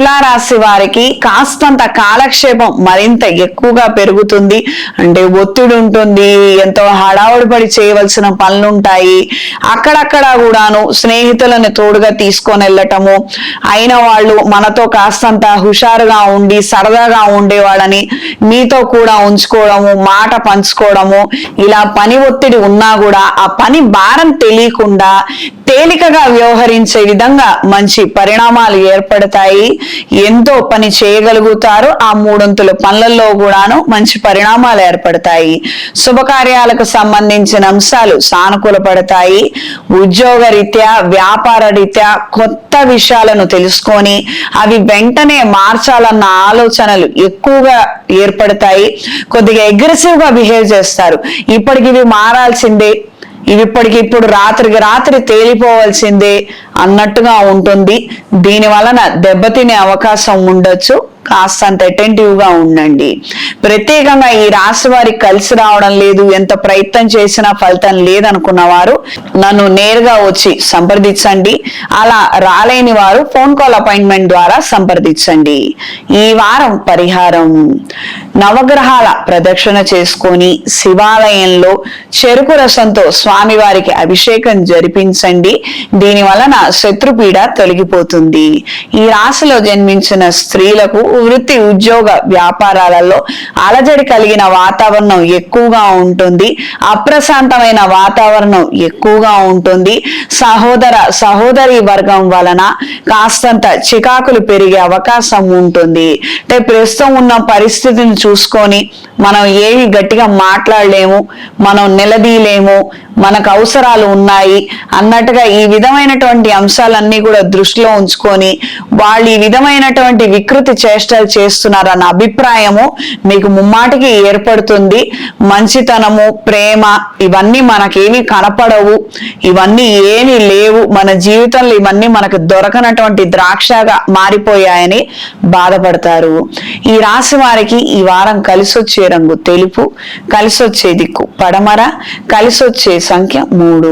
తులారాశి వారికి కాస్తంత కాలక్షేపం మరింత ఎక్కువగా పెరుగుతుంది. అంటే ఒత్తిడి ఉంటుంది, ఎంతో హడావుడి పడి చేయవలసిన పనులుంటాయి. అక్కడక్కడ కూడాను స్నేహితులను తోడుగా తీసుకొని వెళ్ళటము, అయిన వాళ్ళు మనతో కాస్తంత హుషారుగా ఉండి సరదాగా ఉండేవాళ్ళని మీతో కూడా ఉంచుకోవడము, మాట పంచుకోవడము, ఇలా పని ఒత్తిడి ఉన్నా కూడా ఆ పని భారం తెలియకుండా తేలికగా వ్యవహరించే విధంగా మంచి పరిణామాలు ఏర్పడతాయి. ఎంతో పని చేయగలుగుతారు. ఆ మూడొంతుల పనులలో కూడాను మంచి పరిణామాలు ఏర్పడతాయి. శుభకార్యాలకు సంబంధించిన అంశాలు సానుకూల పడతాయి. ఉద్యోగ రీత్యా, వ్యాపార రీత్యా కొత్త విషయాలను తెలుసుకొని అవి వెంటనే మార్చాలన్న ఆలోచనలు ఎక్కువగా ఏర్పడతాయి. కొద్దిగా అగ్రెసివ్ గా బిహేవ్ చేస్తారు. ఇప్పటికి ఇవి మారాల్సిందే, ఇవి ఇప్పటికిప్పుడు రాత్రికి రాత్రి తేలిపోవాల్సిందే అన్నట్టుగా ఉంటుంది. దీని వలన దెబ్బతినే అవకాశం ఉండొచ్చు. కాస్తంత అటెంటివ్ గా ఉండండి. ప్రత్యేకంగా ఈ రాశి వారికి కలిసి రావడం లేదు, ఎంత ప్రయత్నం చేసినా ఫలితం లేదనుకున్న వారు నన్ను నేరుగా వచ్చి సంప్రదించండి. అలా రాలేని వారు ఫోన్ కాల్ అపాయింట్మెంట్ ద్వారా సంప్రదించండి. ఈ వారం పరిహారం: నవగ్రహాల ప్రదక్షిణ చేసుకొని శివాలయంలో చెరుకు రసంతో స్వామివారికి అభిషేకం జరిపించండి. దీని వలన శత్రుపీడ తొలగిపోతుంది. ఈ రాశిలో జన్మించిన స్త్రీలకు వృత్తి, ఉద్యోగ, వ్యాపారాలలో అలజడి కలిగిన వాతావరణం ఎక్కువగా ఉంటుంది. అప్రశాంతమైన వాతావరణం ఎక్కువగా ఉంటుంది. సహోదరి వర్గం వలన కాస్తంత చికాకులు పెరిగే అవకాశం ఉంటుంది. అంటే ప్రస్తుతం ఉన్న పరిస్థితిని చూసుకొని మనం ఏవి గట్టిగా మాట్లాడలేము, మనం నిలదీయలేము, మనకు అవసరాలు ఉన్నాయి అన్నట్టుగా ఈ విధమైనటువంటి అంశాలన్నీ కూడా దృష్టిలో ఉంచుకొని వాళ్ళు ఈ విధమైనటువంటి వికృతి చేష్టలు చేస్తున్నారన్న అభిప్రాయము మీకు ముమ్మాటికి ఏర్పడుతుంది. మంచితనము, ప్రేమ ఇవన్నీ మనకేమీ కనపడవు, ఇవన్నీ ఏమీ లేవు, మన జీవితంలో ఇవన్నీ మనకు దొరకనటువంటి ద్రాక్షగా మారిపోయాయని బాధపడతారు. ఈ రాశి వారికి ఈ వారం కలిసొచ్చే రంగు తెలుపు, కలిసొచ్చే దిక్కు పడమర, కలిసొచ్చే సంఖ్య 3.